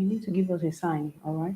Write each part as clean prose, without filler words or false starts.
You need to give us a sign, all right?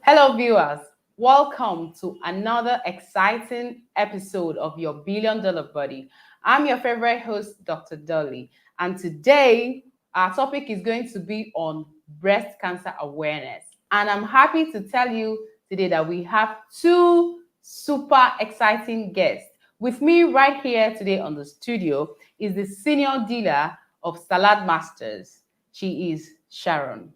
Hello, viewers. Welcome to another exciting episode of your Billion Dollar Buddy. I'm your favorite host, Dr. Dolly, and today our topic is going to be on breast cancer awareness. And I'm happy to tell you today that we have two super exciting guests. With me right here today on the studio is the senior dealer of Salad Masters. She is Sharon.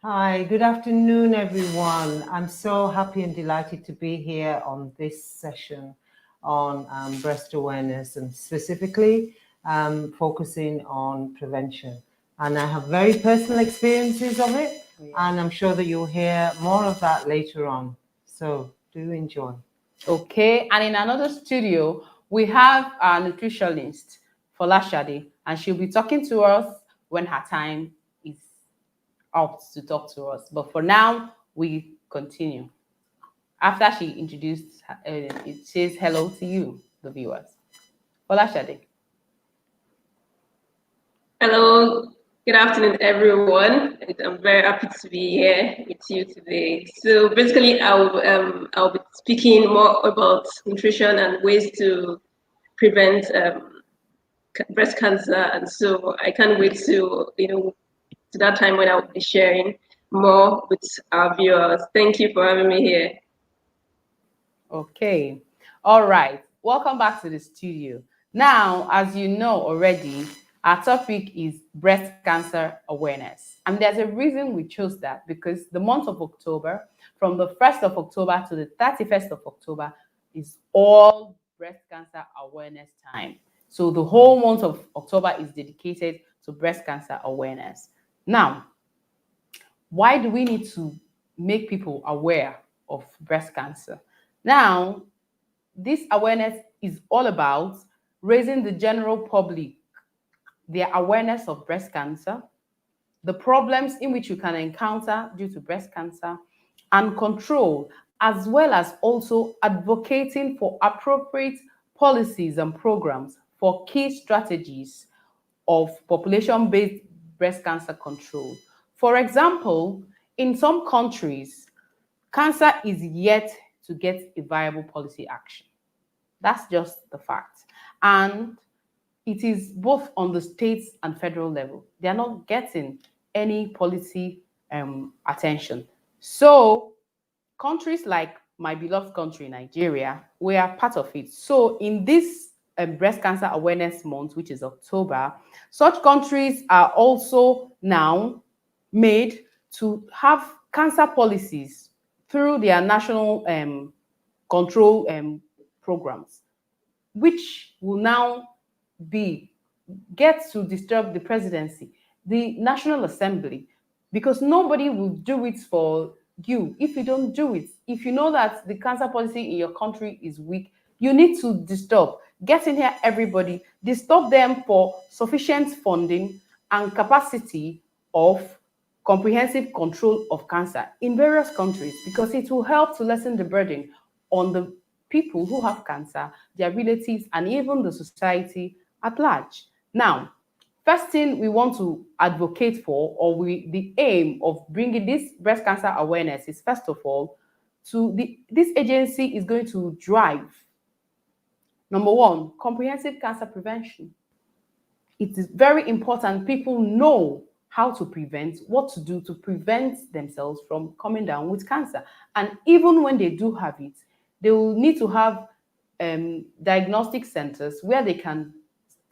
Hi, good afternoon, everyone. I'm so happy and delighted to be here on this session on breast awareness and specifically focusing on prevention. And I have very personal experiences of it, and I'm sure that you'll hear more of that later on. So do enjoy. Okay, and in another studio, we have our nutritionist, Folashade, and she'll be talking to us when her time is out to talk to us. But for now, we continue. After she introduced, it says hello to you, the viewers. Folashade. Hello, good afternoon, everyone. I'm very happy to be here with you today. So basically, I'll be speaking more about nutrition and ways to prevent breast cancer. And so I can't wait to that time when I'll be sharing more with our viewers. Thank you for having me here. Okay. All right. Welcome back to the studio. Now, as you know already, our topic is breast cancer awareness. And there's a reason we chose that, because the month of October, from the 1st of October to the 31st of October, is all breast cancer awareness time. So the whole month of October is dedicated to breast cancer awareness. Now, why do we need to make people aware of breast cancer? Now, this awareness is all about raising the general public their awareness of breast cancer, the problems in which you can encounter due to breast cancer, and control, as well as also advocating for appropriate policies and programs for key strategies of population-based breast cancer control. For example, in some countries, cancer is yet to get a viable policy action. That's just the fact. And it is both on the states and federal level. They are not getting any policy attention. So countries like my beloved country, Nigeria, we are part of it. So in this Breast Cancer Awareness Month, which is October, such countries are also now made to have cancer policies through their national control programs, which will now get to disturb the presidency, the National Assembly, because nobody will do it for you if you don't do it. If you know that the cancer policy in your country is weak, you need to get in here, everybody, disturb them for sufficient funding and capacity of comprehensive control of cancer in various countries, because it will help to lessen the burden on the people who have cancer, their relatives, and even the society at large. Now, first thing we want to advocate for, or the aim of bringing this breast cancer awareness is, first of all, this agency is going to drive, number one, comprehensive cancer prevention. It is very important people know how to prevent, what to do to prevent themselves from coming down with cancer. And even when they do have it, they will need to have diagnostic centers where they can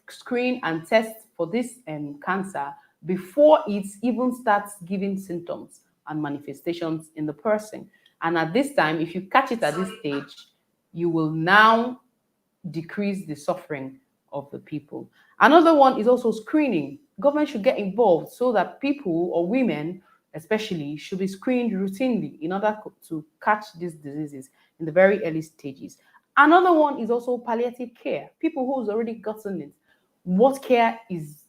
screen and test for this cancer before it even starts giving symptoms and manifestations in the person. And at this time, if you catch it at this stage, you will now decrease the suffering of the people. Another one is also screening. Government should get involved so that people, or women especially, should be screened routinely in order to catch these diseases in the very early stages. Another one is also palliative care. People who's already gotten it, what care is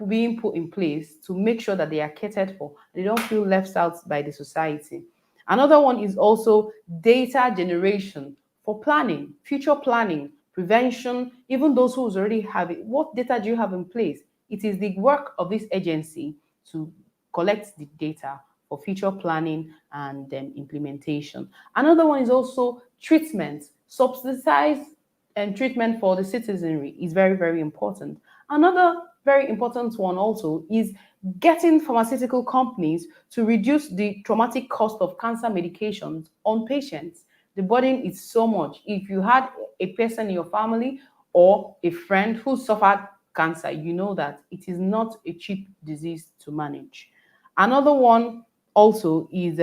being put in place to make sure that they are catered for, they don't feel left out by the society. Another one is also data generation for planning, future planning, prevention, even those who already have it. What data do you have in place? It is the work of this agency to collect the data for future planning and implementation. Another one is also treatment. Subsidized and treatment for the citizenry is very, very important. Another very important one also is getting pharmaceutical companies to reduce the traumatic cost of cancer medications on patients. The burden is so much. If you had a person in your family or a friend who suffered cancer, you know that it is not a cheap disease to manage. Another one also is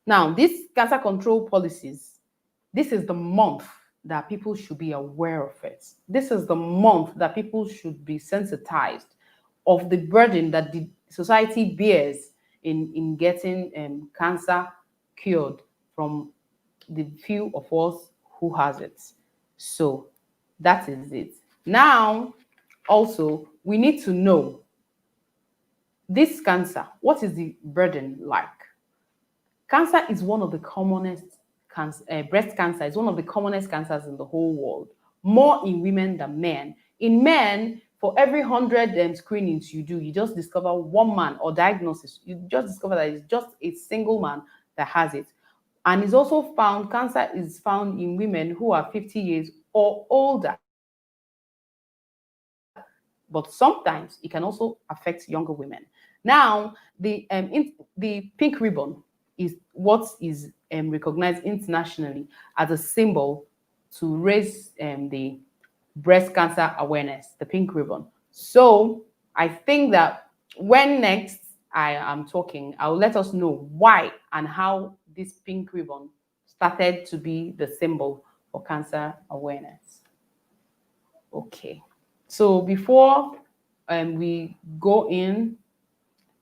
now these cancer control policies. This is the month that people should be aware of it. This is the month that people should be sensitized of the burden that the society bears in getting cancer cured from the few of us who has it. So that is it. Now, also, we need to know this cancer, what is the burden like? Cancer is one of the commonest breast cancer is one of the commonest cancers in the whole world, more in women than men. In men, for every 100 screenings you do, you just discover one man or diagnosis. You just discover that it's just a single man that has it. And it's also found, cancer is found in women who are 50 years or older. But sometimes it can also affect younger women. Now, the pink ribbon is what is recognized internationally as a symbol to raise the breast cancer awareness, the pink ribbon. So I think that when next I am talking, I'll let us know why and how this pink ribbon started to be the symbol for cancer awareness. Okay. So before we go in,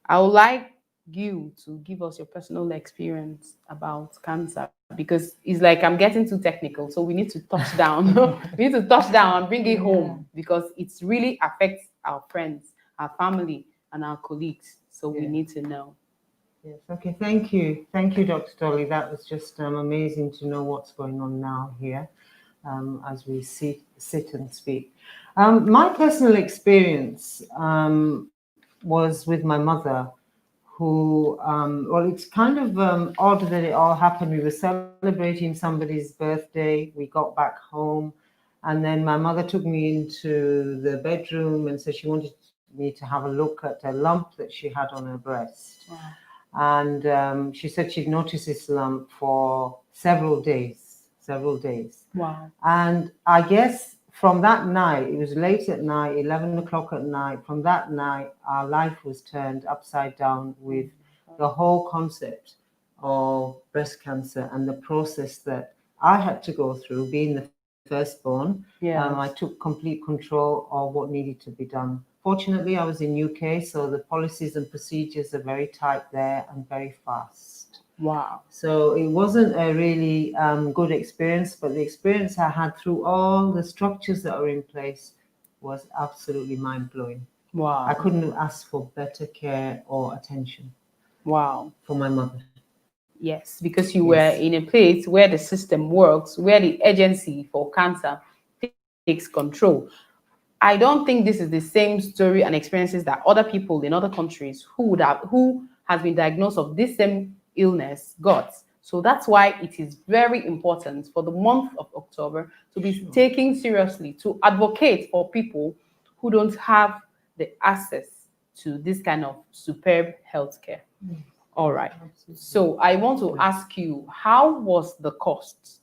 I would like you to give us your personal experience about cancer because it's like I'm getting too technical. So we need to touch down. We need to touch down and bring it home because it's really affects our friends, our family, and our colleagues. So we need to know. Yes. Okay. Thank you. Thank you, Dr. Dolly. That was just amazing to know what's going on now here as we sit and speak. My personal experience was with my mother, who, well, it's kind of odd that it all happened. We were celebrating somebody's birthday. We got back home, and then my mother took me into the bedroom and said she wanted me to have a look at a lump that she had on her breast. Wow. And she said she'd noticed this lump for several days. Wow. And I guess from that night, it was late at night, 11 o'clock at night, from that night, our life was turned upside down with the whole concept of breast cancer and the process that I had to go through, being the firstborn. I took complete control of what needed to be done. Fortunately, I was in UK, so the policies and procedures are very tight there and very fast. Wow. So it wasn't a really good experience, but the experience I had through all the structures that are in place was absolutely mind-blowing. Wow. I couldn't have asked for better care or attention. Wow. For my mother. Yes, because you were in a place where the system works, where the agency for cancer takes control. I don't think this is the same story and experiences that other people in other countries who has been diagnosed of this same illness got. So that's why it is very important for the month of October to be taken seriously, to advocate for people who don't have the access to this kind of superb healthcare. All right. So I want to ask you, how was the cost?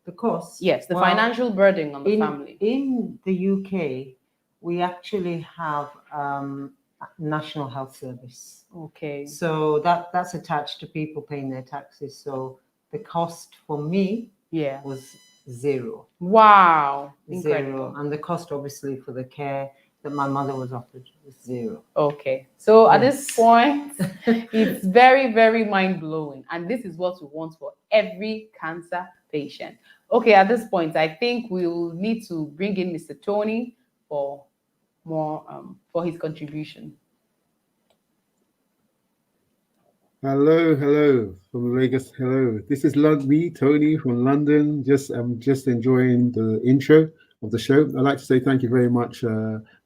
The cost? Yes, the financial burden on the family. In the UK, we actually have National Health Service. Okay. So that's attached to people paying their taxes. So the cost for me was zero. Wow. Zero. And the cost obviously for the care that my mother was offered was zero. Okay. So at this point, it's very, very mind-blowing. And this is what we want for every cancer patient. Okay, at this point, I think we'll need to bring in Mr. Tony for more for his contribution. Hello from Lagos. Hello, this is me, Tony from London. I'm just enjoying the intro. of the show. I'd like to say thank you very much,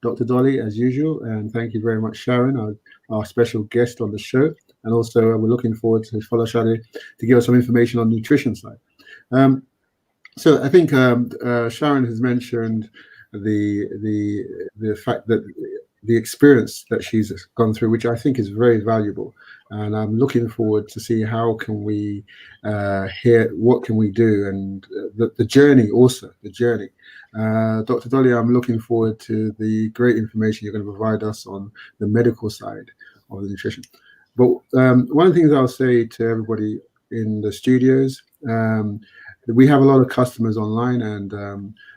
Dr. Dolly, as usual, and thank you very much, Sharon, our special guest on the show. And also, we're looking forward to follow Shadi to give us some information on nutrition side. Um, so I think Sharon has mentioned the fact that the experience that she's gone through, which I think is very valuable, and I'm looking forward to see how can we hear what can we do, and the journey also the journey. Dr. Dolly, I'm looking forward to the great information you're going to provide us on the medical side of the nutrition. But one of the things I'll say to everybody in the studios. We have a lot of customers online, and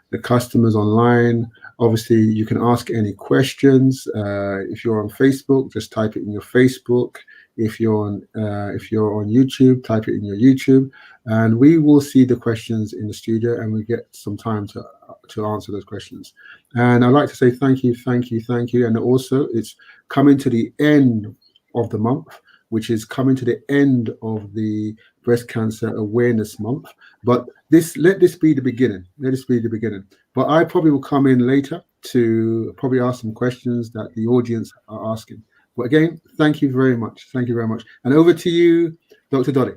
the customers online, obviously you can ask any questions. If you're on Facebook, just type it in your Facebook. If you're on YouTube, type it in your YouTube, and we will see the questions in the studio, and we get some time to answer those questions. And I'd like to say thank you, thank you, thank you. And also, it's coming to the end of the month, which is coming to the end of the Breast Cancer Awareness Month. But let this be the beginning. Let this be the beginning. But I probably will come in later to probably ask some questions that the audience are asking. But again, thank you very much. Thank you very much. And over to you, Dr. Dolly.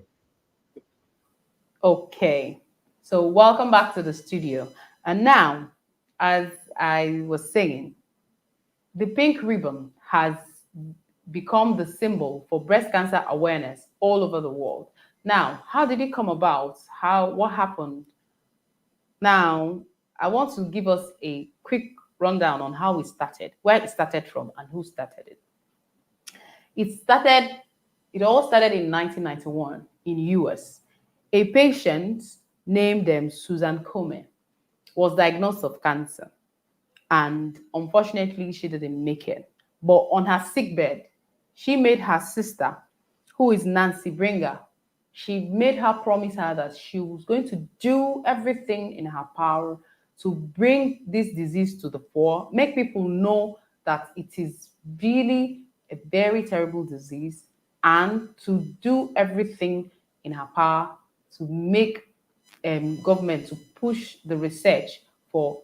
Okay, so welcome back to the studio. And now, as I was saying, the pink ribbon has become the symbol for breast cancer awareness all over the world. Now, how did it come about? What happened? Now, I want to give us a quick rundown on how it started, where it started from, and who started it. It all started in 1991 in US. A patient named Susan Comey was diagnosed of cancer, and unfortunately she didn't make it. But on her sickbed, she made her sister, who is Nancy Bringer, she made her promise her that she was going to do everything in her power to bring this disease to the fore, make people know that it is really a very terrible disease, and to do everything in her power to make government to push the research for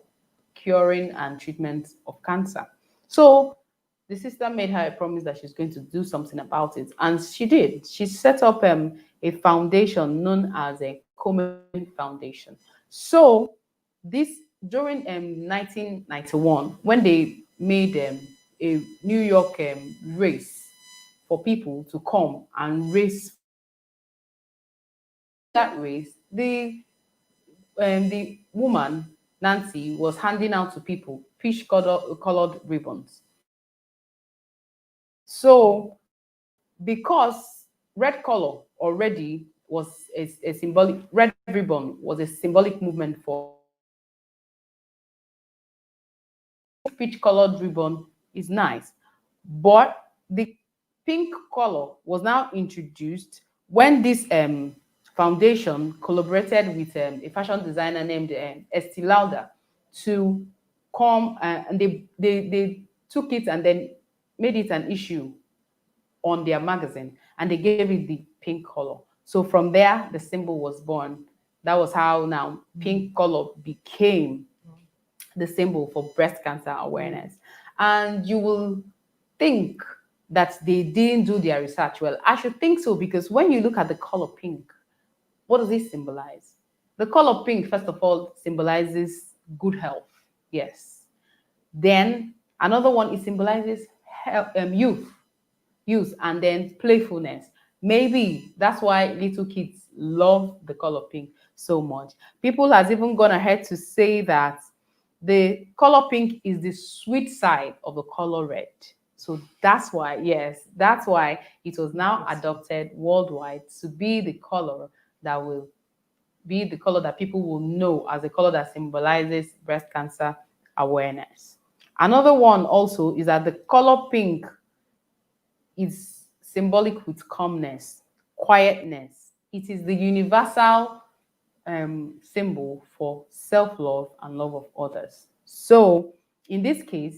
curing and treatment of cancer. So the sister made her a promise that she's going to do something about it, and she did. She set up a foundation known as a Komen Foundation. So this during 1991, when they made a New York race for people to come and race that race, the woman Nancy was handing out to people peach colored ribbons. So because red color already was a symbolic, red ribbon was a symbolic movement for peach colored ribbon is nice, but the pink color was now introduced when this foundation collaborated with a fashion designer named Estee Lauder to come and they took it and then made it an issue on their magazine, and they gave it the pink color. So from there, the symbol was born. That was how now pink color became the symbol for breast cancer awareness. And you will think that they didn't do their research well. I should think so, because when you look at the color pink, what does it symbolize? The color pink, first of all, symbolizes good health. Yes. Then another one, it symbolizes health, youth, and then playfulness. Maybe that's why little kids love the color pink so much. People has even gone ahead to say that the color pink is the sweet side of the color red. So that's why, yes, that's why it was now adopted worldwide to be the color that will be the color that people will know as the color that symbolizes breast cancer awareness. Another one also is that the color pink is symbolic with calmness, quietness. It is the universal symbol for self-love and love of others. So in this case,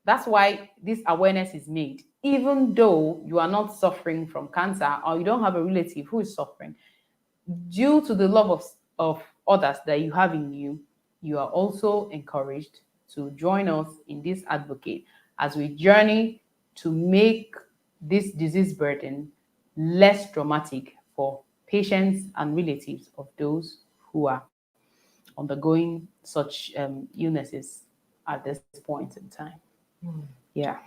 that's why this awareness is made. Even though you are not suffering from cancer or you don't have a relative who is suffering, due to the love of others that you have in you, you are also encouraged to join us in this advocate as we journey to make this disease burden less traumatic for patients and relatives of those who are undergoing such illnesses at this point in time. Yeah.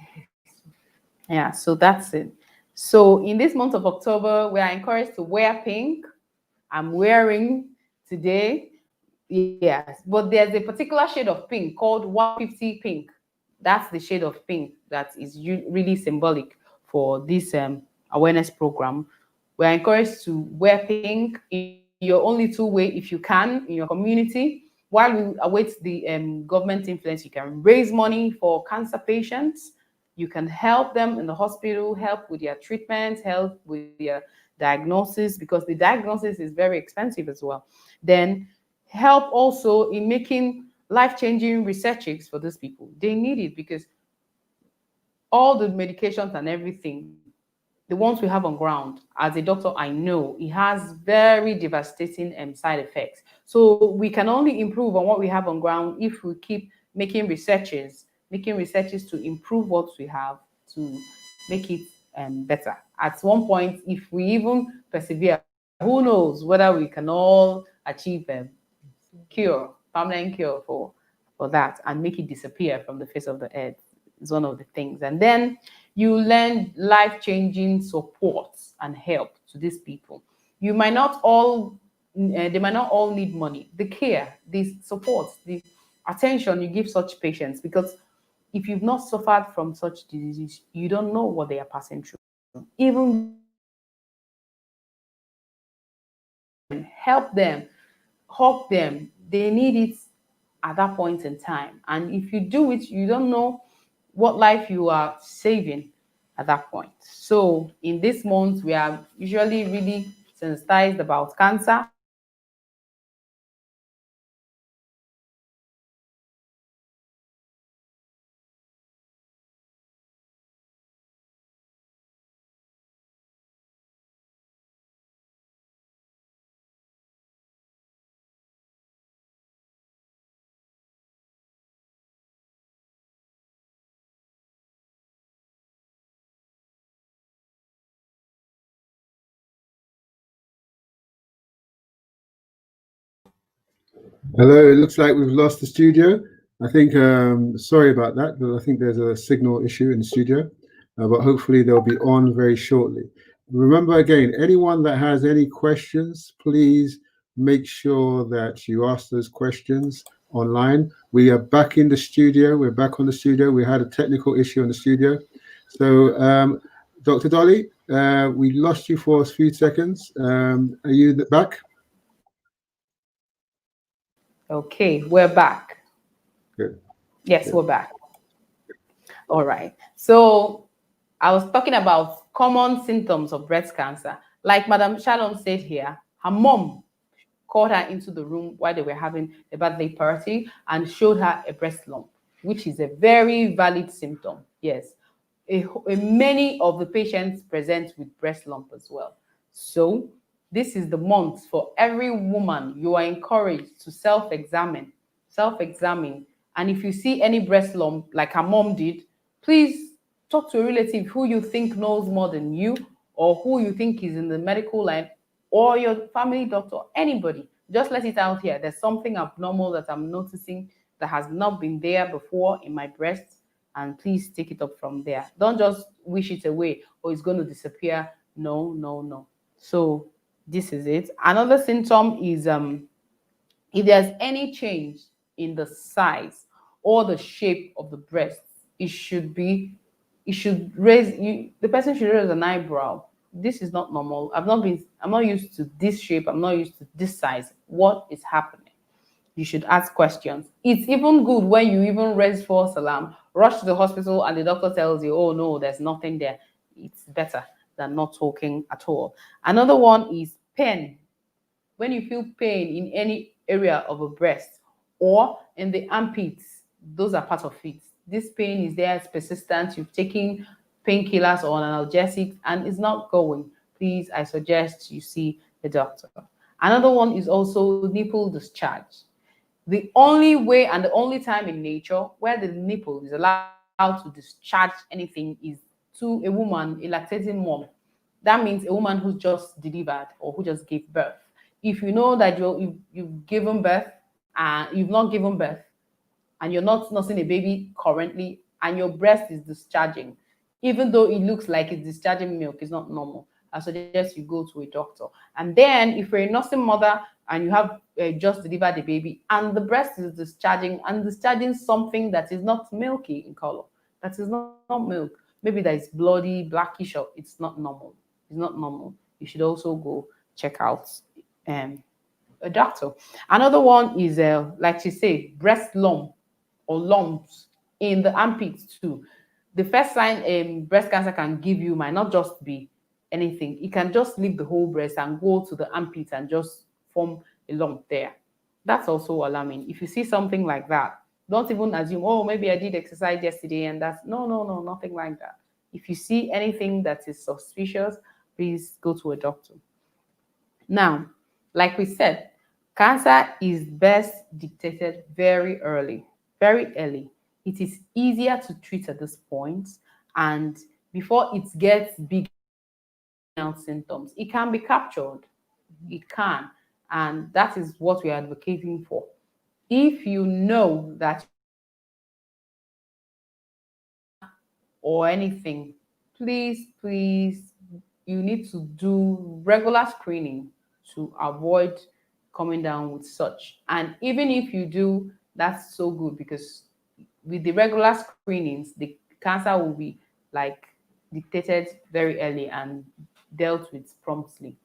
Yeah, so that's it. So in this month of October, we are encouraged to wear pink. I'm wearing today. Yes, but there's a particular shade of pink called 150 pink. That's the shade of pink that is really symbolic for this awareness program. We're encouraged to wear pink in your only two way if you can in your community. While we await the government influence, you can raise money for cancer patients. You can help them in the hospital, help with their treatment, help with their diagnosis, because the diagnosis is very expensive as well. Then help also in making life-changing researches for these people. They need it because all the medications and everything, the ones we have on ground, as a doctor, I know it has very devastating side effects. So we can only improve on what we have on ground if we keep making researches to improve what we have to make it better. At one point, if we even persevere, who knows whether we can all achieve cure, permanent cure for that, and make it disappear from the face of the earth is one of the things. And then you learn life-changing support and help to these people. You might not all, they might not all need money. The care, the support, the attention you give such patients, because if you've not suffered from such diseases, you don't know what they are passing through. Even help them, hug them. They need it at that point in time. And if you do it, you don't know what life you are saving at that point. So in this month, we are usually really sensitized about cancer. Hello, it looks like we've lost the studio. I think, sorry about that, but I think there's a signal issue in the studio, but hopefully they'll be on very shortly. Remember again, anyone that has any questions, please make sure that you ask those questions online. We are back in the studio. We're back on the studio. We had a technical issue in the studio. So, Dr. Dolly, we lost you for a few seconds. Are you back? Okay, we're back. Good. Yes, Good. we're back. All right. So I was talking about common symptoms of breast cancer. Like Madam Shalom said here, her mom called her into the room while they were having a birthday party and showed her a breast lump, which is a very valid symptom. Yes. Many of the patients present with breast lump as well. So this is the month for every woman. You are encouraged to self-examine. And if you see any breast lump like her mom did, please talk to a relative who you think knows more than you, or who you think is in the medical line, or your family doctor, anybody. Just let it out here. There's something abnormal that I'm noticing that has not been there before in my breast, and please take it up from there. Don't just wish it away or it's going to disappear. No, no, no. So this is it. Another symptom is if there's any change in the size or the shape of the breast, it should raise you, the person should raise an eyebrow. This is not normal. I'm not used to this shape. I'm not used to this size. What is happening? You should ask questions. It's even good when you even raise false alarm, rush to the hospital, and the doctor tells you, oh no, there's nothing there. It's better than not talking at all. Another one is pain. When you feel pain in any area of a breast or in the armpits, those are part of it. This pain is there, it's persistent. You've taken painkillers or analgesics and it's not going. Please, I suggest you see the doctor. Another one is also nipple discharge. The only way and the only time in nature where the nipple is allowed to discharge anything is to a woman, a lactating mom. That means a woman who just delivered or who just gave birth. If you know that you've given birth and you've not given birth and you're not nursing a baby currently and your breast is discharging, even though it looks like it's discharging milk, it's not normal. I suggest you go to a doctor. And then if you're a nursing mother and you have just delivered a baby and the breast is discharging and discharging something that is not milky in color, that is not milk, maybe that is bloody, blackish, or it's not normal. It's not normal. You should also go check out um, a doctor. Another one is, like she said, breast lump or lumps in the armpits too. The first sign breast cancer can give you might not just be anything. It can just leave the whole breast and go to the armpit and just form a lump there. That's also alarming. If you see something like that, don't even assume, oh, maybe I did exercise yesterday and that's no, nothing like that. If you see anything that is suspicious, please go to a doctor. Now, like we said, cancer is best dictated very early, very early. It is easier to treat at this point, and before it gets bigger out symptoms, it can be captured. It can, and that is what we're advocating for. If you know that you have cancer or anything, please, you need to do regular screening to avoid coming down with such. And even if you do, that's so good because with the regular screenings, the cancer will be like detected very early and dealt with promptly.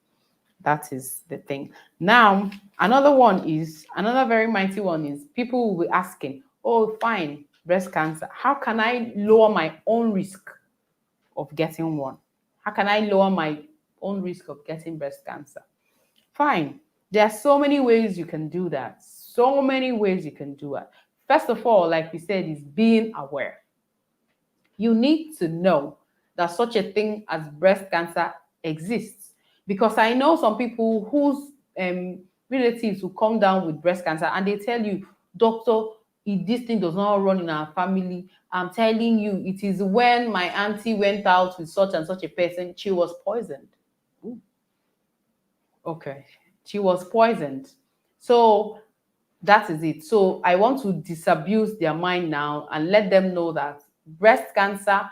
That is the thing. Now, another very mighty one is people will be asking, oh, fine, breast cancer. How can I lower my own risk of getting one? How can I lower my own risk of getting breast cancer? Fine. There are so many ways you can do that. So many ways you can do it. First of all, like we said, is being aware. You need to know that such a thing as breast cancer exists. Because I know some people whose relatives will come down with breast cancer and they tell you, doctor, if this thing does not run in our family, I'm telling you, it is when my auntie went out with such and such a person, she was poisoned. Ooh. Okay, she was poisoned. So that is it. So I want to disabuse their mind now and let them know that breast cancer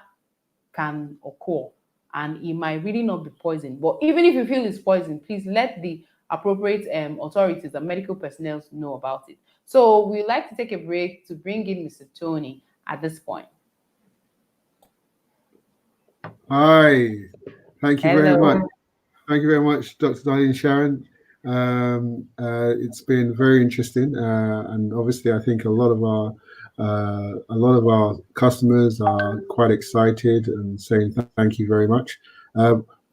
can occur and it might really not be poison. But even if you feel it's poison, please let the appropriate authorities and medical personnel know about it. So we'd like to take a break to bring in Mr. Tony at this point. Hi, thank you very much. Hello. Thank you very much, Dr. Dolly and Sharon. It's been very interesting, and obviously, I think a lot of our customers are quite excited and saying thank you very much.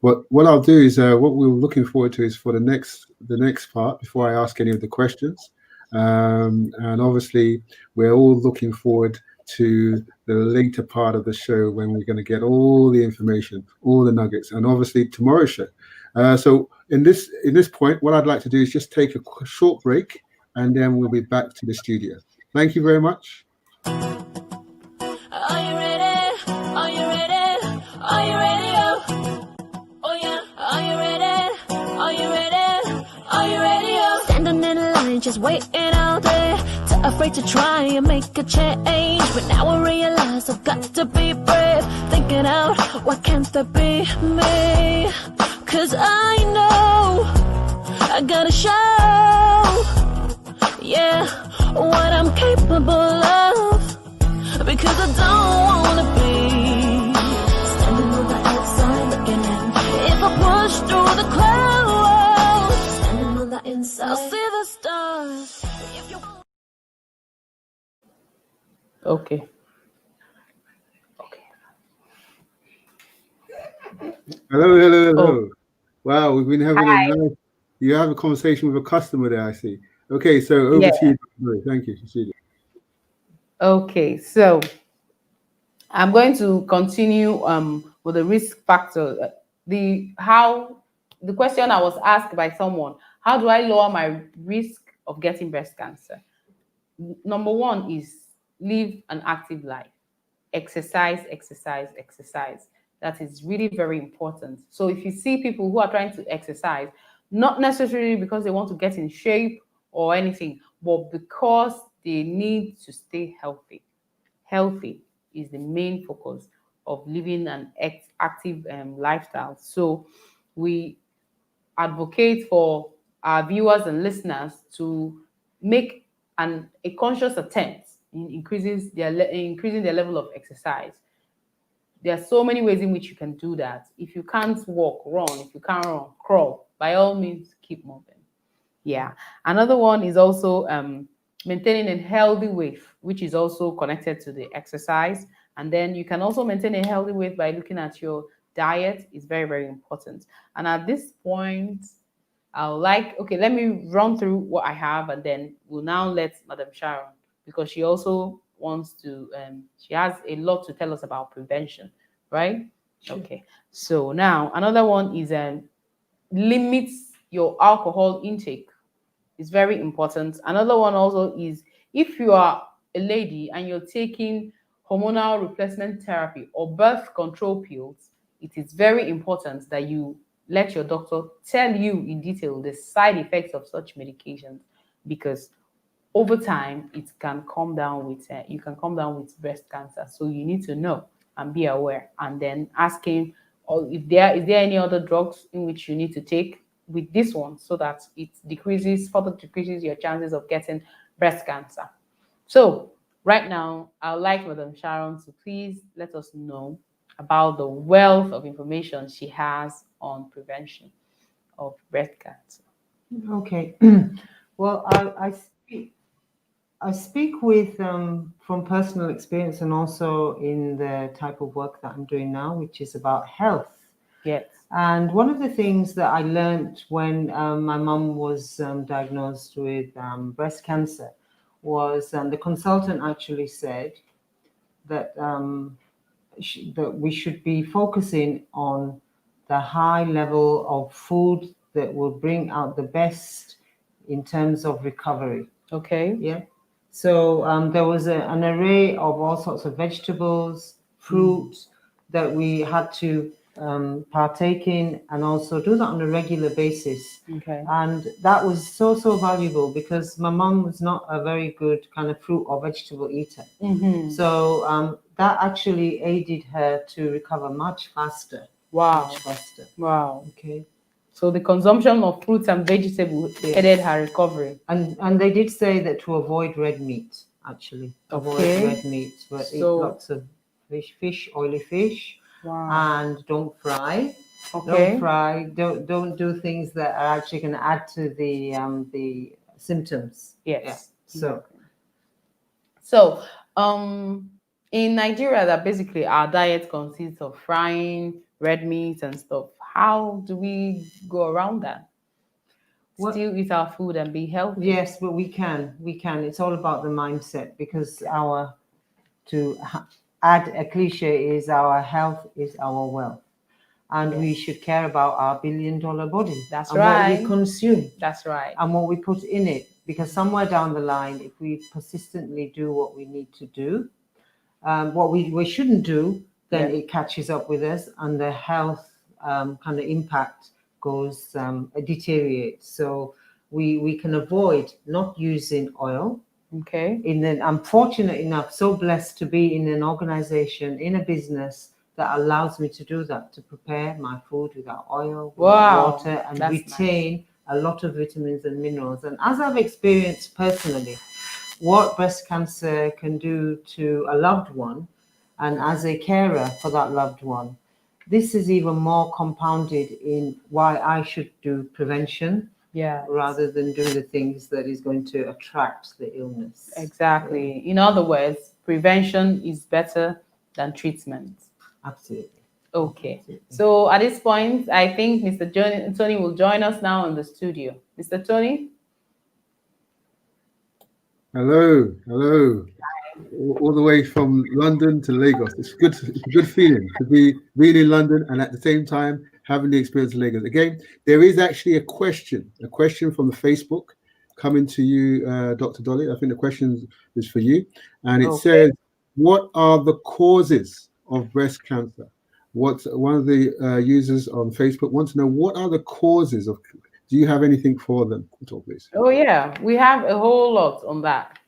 What I'll do is what we're looking forward to is for the next part before I ask any of the questions, and obviously we're all looking forward to the later part of the show when we're going to get all the information, all the nuggets, and obviously tomorrow's show. So in this point, what I'd like to do is just take a short break, and then we'll be back to the studio. Thank you very much. Are you ready? Are you ready? Are you ready? Oh yeah. Are you ready? Are you ready? Are you ready? Standing in line, just waiting all day. Too afraid to try and make a change. But now I realize I've got to be brave. Thinking out, why can't that be me? 'Cause I know I gotta show, yeah, what I'm capable of. Because I don't wanna be standing on the outside looking in. If I push through the clouds, standing on the inside, I'll see the stars. If you Okay. Hello. Oh, Wow, we've been having a nice. You have a conversation with a customer there, I see. Okay, so over yeah. to you. Dr. Dolly. Thank you, Cecilia. Okay. So I'm going to continue with the risk factor. The question I was asked by someone, how do I lower my risk of getting breast cancer? number one is live an active life. Exercise, exercise, exercise. That is really very important. So if you see people who are trying to exercise, not necessarily because they want to get in shape or anything, but because they need to stay healthy. Healthy is the main focus of living an active lifestyle. So we advocate for our viewers and listeners to make a conscious attempt in increasing their level of exercise. There are so many ways in which you can do that. If you can't walk, run. If you can't run, crawl. By all means, keep moving. Yeah. Another one is also maintaining a healthy weight, which is also connected to the exercise. And then you can also maintain a healthy weight by looking at your diet. It's very, very important. And at this point, okay, let me run through what I have, and then we'll now let Madam Sharon, because she also wants to, she has a lot to tell us about prevention, right? Sure. Okay. So now another one is limit your alcohol intake. It's very important. Another one also is, if you are a lady and you're taking hormonal replacement therapy or birth control pills, it is very important that you let your doctor tell you in detail the side effects of such medications, because over time it can come down with you can come down with breast cancer. So you need to know and be aware, and then ask him, or if there is there any other drugs in which you need to take with this one, so that it further decreases your chances of getting breast cancer. So right now, I'd like Madam Sharon to please let us know about the wealth of information she has on prevention of breast cancer. Okay. Well, I speak with from personal experience, and also in the type of work that I'm doing now, which is about health. Yes. And one of the things that I learned when my mum was diagnosed with breast cancer was the consultant actually said that that we should be focusing on the high level of food that will bring out the best in terms of recovery. Okay. Yeah. So there was an array of all sorts of vegetables, fruits that we had to partake in, and also do that on a regular basis. Okay. And that was so valuable, because my mum was not a very good kind of fruit or vegetable eater. Mm-hmm. So that actually aided her to recover much faster. Wow. Much faster. Wow. Okay. So the consumption of fruits and vegetables aided her recovery. And they did say that to avoid red meat, actually. Avoid red meat, but eat lots of fish, oily fish. Wow. And don't fry. Okay. Don't fry. Don't do things that are actually going to add to the symptoms. Yes. Yeah. So in Nigeria, that basically our diet consists of frying red meat and stuff. How do we go around that? Still eat our food and be healthy? Yes, but we can. It's all about the mindset, because add a cliche is, our health is our wealth. And we should care about our billion-dollar body. That's and right. What we consume. That's right. And what we put in it. Because somewhere down the line, if we persistently do what we need to do, what we shouldn't do, then it catches up with us, and the health kind of impact deteriorates. So we can avoid not using oil. Okay. I'm fortunate enough, so blessed to be in an organization, in a business that allows me to do that, to prepare my food without oil, without water, and retain a lot of vitamins and minerals. And as I've experienced personally what breast cancer can do to a loved one, and as a carer for that loved one, this is even more compounded in why I should do prevention. Yeah. Rather than do the things that is going to attract the illness. Exactly. In other words, prevention is better than treatment. Absolutely. Okay. Absolutely. So at this point, I think Mr. Tony will join us now in the studio. Mr. Tony? Hello. All the way from London to Lagos. It's a good feeling to be really in London and at the same time having the experience of Lagos. Again, there is actually a question from the Facebook. coming to you, Dr. Dolly. I think the question is for you. And it Okay. says, what are the causes of breast cancer? What one of the users on Facebook wants to know, what are the causes of, do you have anything for them at all, please? Oh yeah, we have a whole lot on that.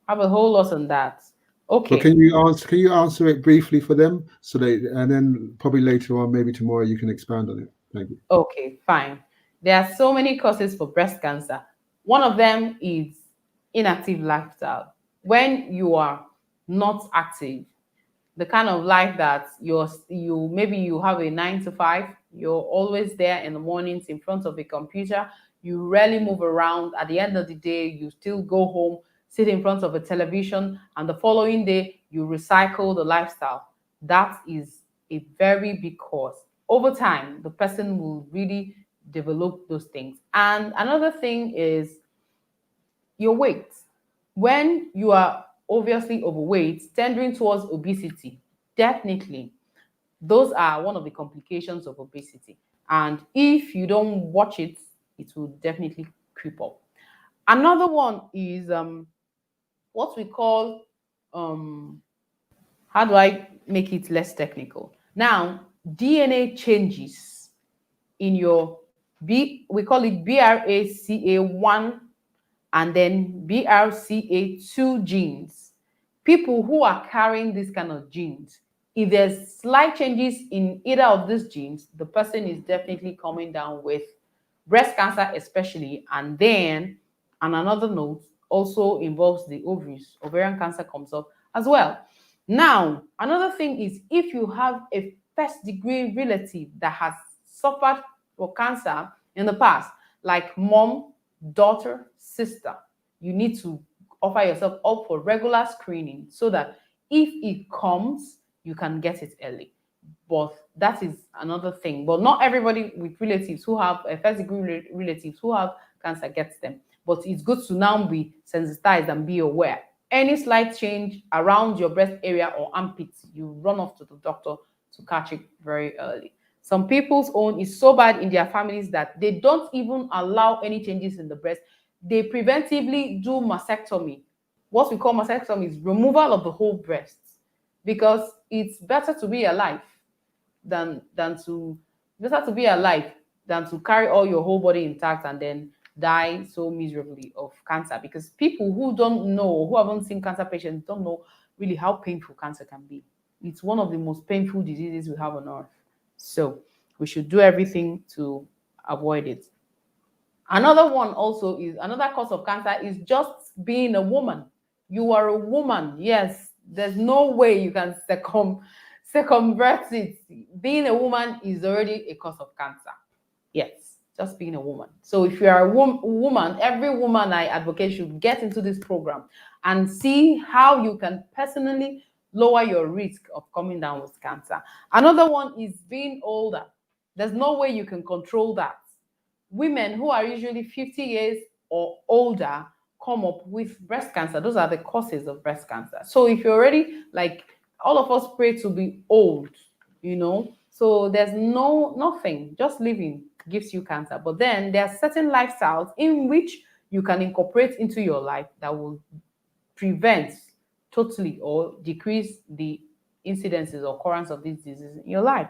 Have a whole lot on that. But Okay. can you answer it briefly for them so they, and then probably later on, maybe tomorrow, you can expand on it. Thank you. Okay, fine. There are so many causes for breast cancer. One of them is inactive lifestyle. When you are not active, the kind of life that you maybe you have a 9 to 5, you're always there in the mornings in front of a computer, you rarely move around. At the end of the day, you still go home, sit in front of a television, and the following day you recycle the lifestyle. That is a very big cause. Over time, the person will really develop those things. And another thing is your weight. When you are obviously overweight, tendering towards obesity, definitely, those are one of the complications of obesity. And if you don't watch it, it will definitely creep up. Another one is what we call, how do I make it less technical? Now, DNA changes in your we call it BRCA1 and then BRCA2 genes. People who are carrying this kind of genes, if there's slight changes in either of these genes, the person is definitely coming down with breast cancer, especially. And then, on another note, also involves the ovaries. Ovarian cancer comes up as well. Now, another thing is if you have a first degree relative that has suffered from cancer in the past, like mom, daughter, sister, you need to offer yourself up for regular screening so that if it comes, you can get it early. But that is another thing. But not everybody with relatives who have a first degree relatives who have cancer gets them. But it's good to now be sensitized and be aware. Any slight change around your breast area or armpits, you run off to the doctor to catch it very early. Some people's own is so bad in their families that they don't even allow any changes in the breast. They preventively do mastectomy. What we call mastectomy is removal of the whole breast, because it's better to be alive than to better to be alive than to carry all your whole body intact and then die so miserably of cancer. Because people who don't know, who haven't seen cancer patients, don't know really how painful cancer can be. It's one of the most painful diseases we have on earth. So we should do everything to avoid it. Another one also is another cause of cancer is just being a woman. You are a woman. Yes, there's no way you can circumvert it. Being a woman is already a cause of cancer. Yes, just being a woman. So if you are a woman, every woman I advocate should get into this program and see how you can personally lower your risk of coming down with cancer. Another one is being older. There's no way you can control that. Women who are usually 50 years or older come up with breast cancer. Those are the causes of breast cancer. So if you're already, like, all of us pray to be old, so there's nothing, just living gives you cancer. But then there are certain lifestyles in which you can incorporate into your life that will prevent totally or decrease the incidences or occurrence of these diseases in your life.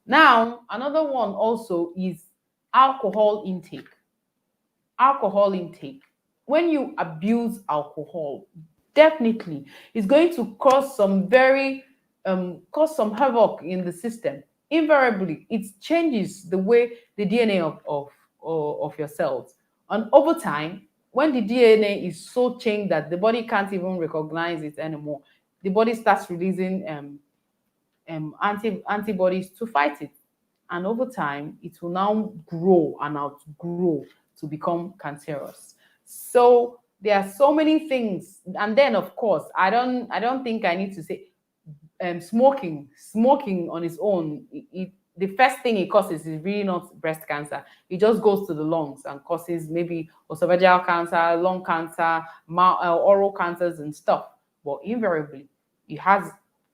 Now, another one also is alcohol intake. Alcohol intake. When you abuse alcohol, definitely it's going to cause some havoc in the system. Invariably, it changes the way the DNA of your cells. And over time, when the DNA is so changed that the body can't even recognize it anymore, the body starts releasing antibodies to fight it. And over time, it will now grow and outgrow to become cancerous. So there are so many things. And then, of course, I don't think I need to say smoking on its own, the first thing it causes is really not breast cancer. It just goes to the lungs and causes maybe esophageal cancer, lung cancer, oral cancers and stuff. But invariably, it has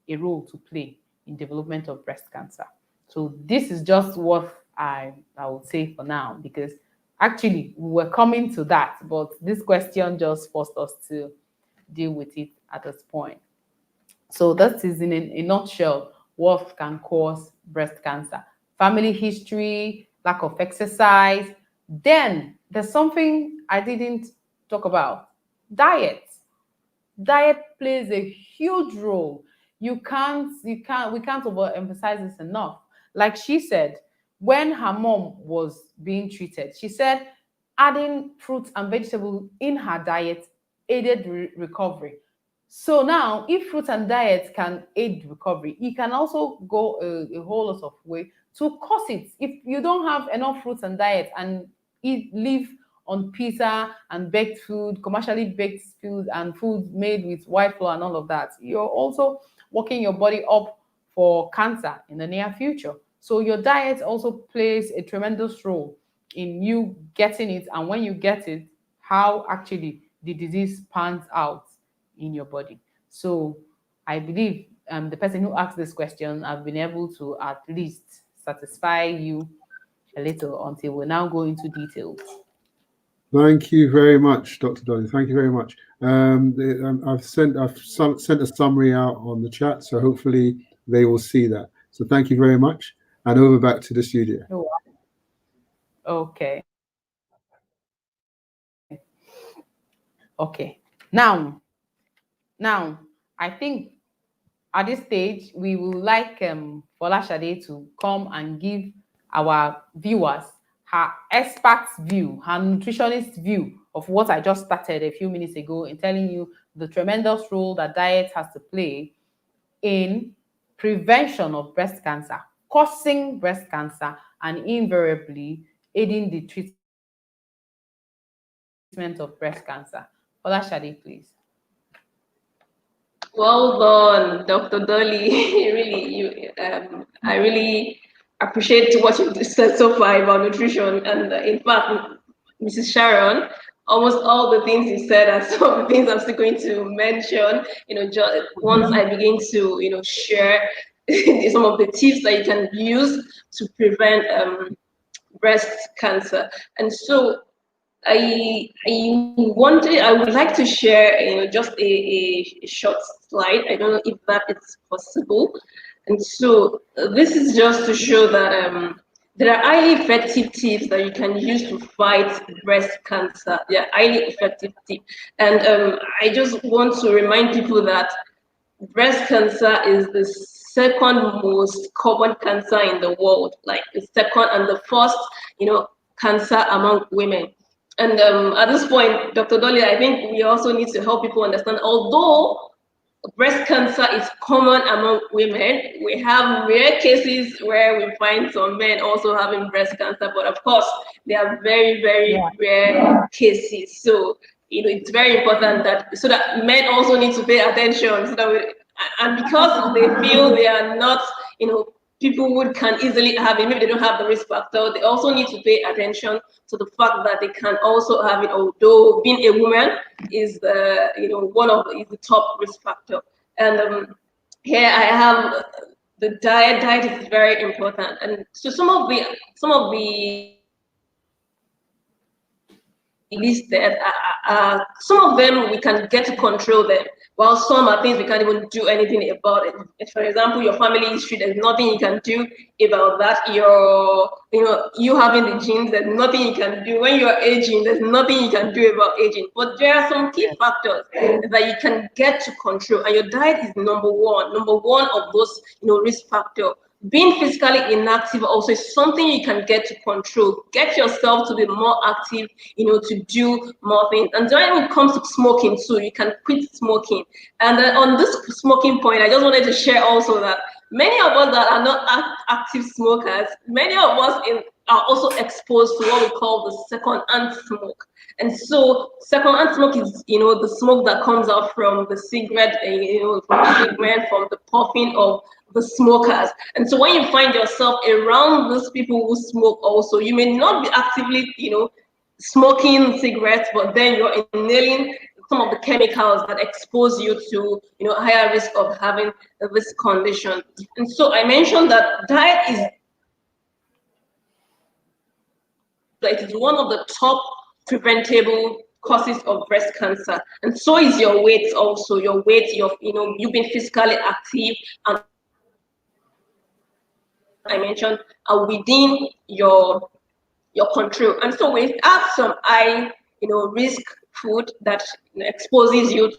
a role to play in development of breast cancer. So this is just what I would say for now, because Actually, we were coming to that, but this question just forced us to deal with it at this point. So that is in a nutshell what can cause breast cancer. Family history, lack of exercise. Then there's something I didn't talk about. Diet. Diet plays a huge role. We can't overemphasize this enough. Like she said, when her mom was being treated, she said adding fruits and vegetables in her diet aided recovery. So now, if fruits and diet can aid recovery, it can also go a whole lot of way to cause it. If you don't have enough fruits and diet and live on pizza and baked food, commercially baked food, and food made with white flour and all of that, you're also working your body up for cancer in the near future. So your diet also plays a tremendous role in you getting it, and when you get it, how actually the disease pans out in your body. So I believe the person who asked this question, I've been able to at least satisfy you a little until we now go into details. Thank you very much, Dr. Dolly. Thank you very much. I've sent a summary out on the chat, so hopefully they will see that. So thank you very much, and over back to the studio. Okay. Okay. Now, I think at this stage we would like Fola Shade to come and give our viewers her expert's view, her nutritionist view of what I just started a few minutes ago in telling you the tremendous role that diet has to play in prevention of breast cancer, causing breast cancer, and invariably aiding the treatment of breast cancer. Fola Shade, please. Well done, Dr. Dolly. Really, I really appreciate what you've said so far about nutrition. And in fact, Mrs. Sharon, almost all the things you said are some of the things I'm still going to mention. Just once I begin to, share some of the tips that you can use to prevent breast cancer. And so I would like to share, just a short slide. I don't know if that is possible. And so this is just to show that there are highly effective tips that you can use to fight breast cancer. They are highly effective tips. And I just want to remind people that breast cancer is the second most common cancer in the world, like the second and the first, cancer among women. And at this point, Dr. Dolly, I think we also need to help people understand, although breast cancer is common among women, we have rare cases where we find some men also having breast cancer, but of course, they are very, very rare cases. So, it's very important so that men also need to pay attention. So that and because they feel they are not, people would can easily have it, maybe they don't have the risk factor, they also need to pay attention to the fact that they can also have it, although being a woman is is the top risk factor. And here I have the diet. Diet is very important, and so some of the listed, some of them we can get to control them, while some are things we can't even do anything about it. If, for example, your family history, there's nothing you can do about that. You having the genes, there's nothing you can do. When you're aging, there's nothing you can do about aging. But there are some key factors that you can get to control, and your diet is number one of those, risk factor. Being physically inactive also is something you can get to control. Get yourself to be more active, to do more things. And then when it comes to smoking too, you can quit smoking. And on this smoking point, I just wanted to share also that many of us that are not active smokers, many of us are also exposed to what we call the second-hand smoke. And so second-hand smoke is, the smoke that comes out from the cigarette, from the puffing of the smokers. And so when you find yourself around those people who smoke also, you may not be actively, smoking cigarettes, but then you're inhaling some of the chemicals that expose you to, higher risk of having this condition. And so I mentioned that diet is that it is one of the top preventable causes of breast cancer, and so is your weight also. Your weight, you've been physically active, and I mentioned within your control. And so we have some high, risk food that exposes you.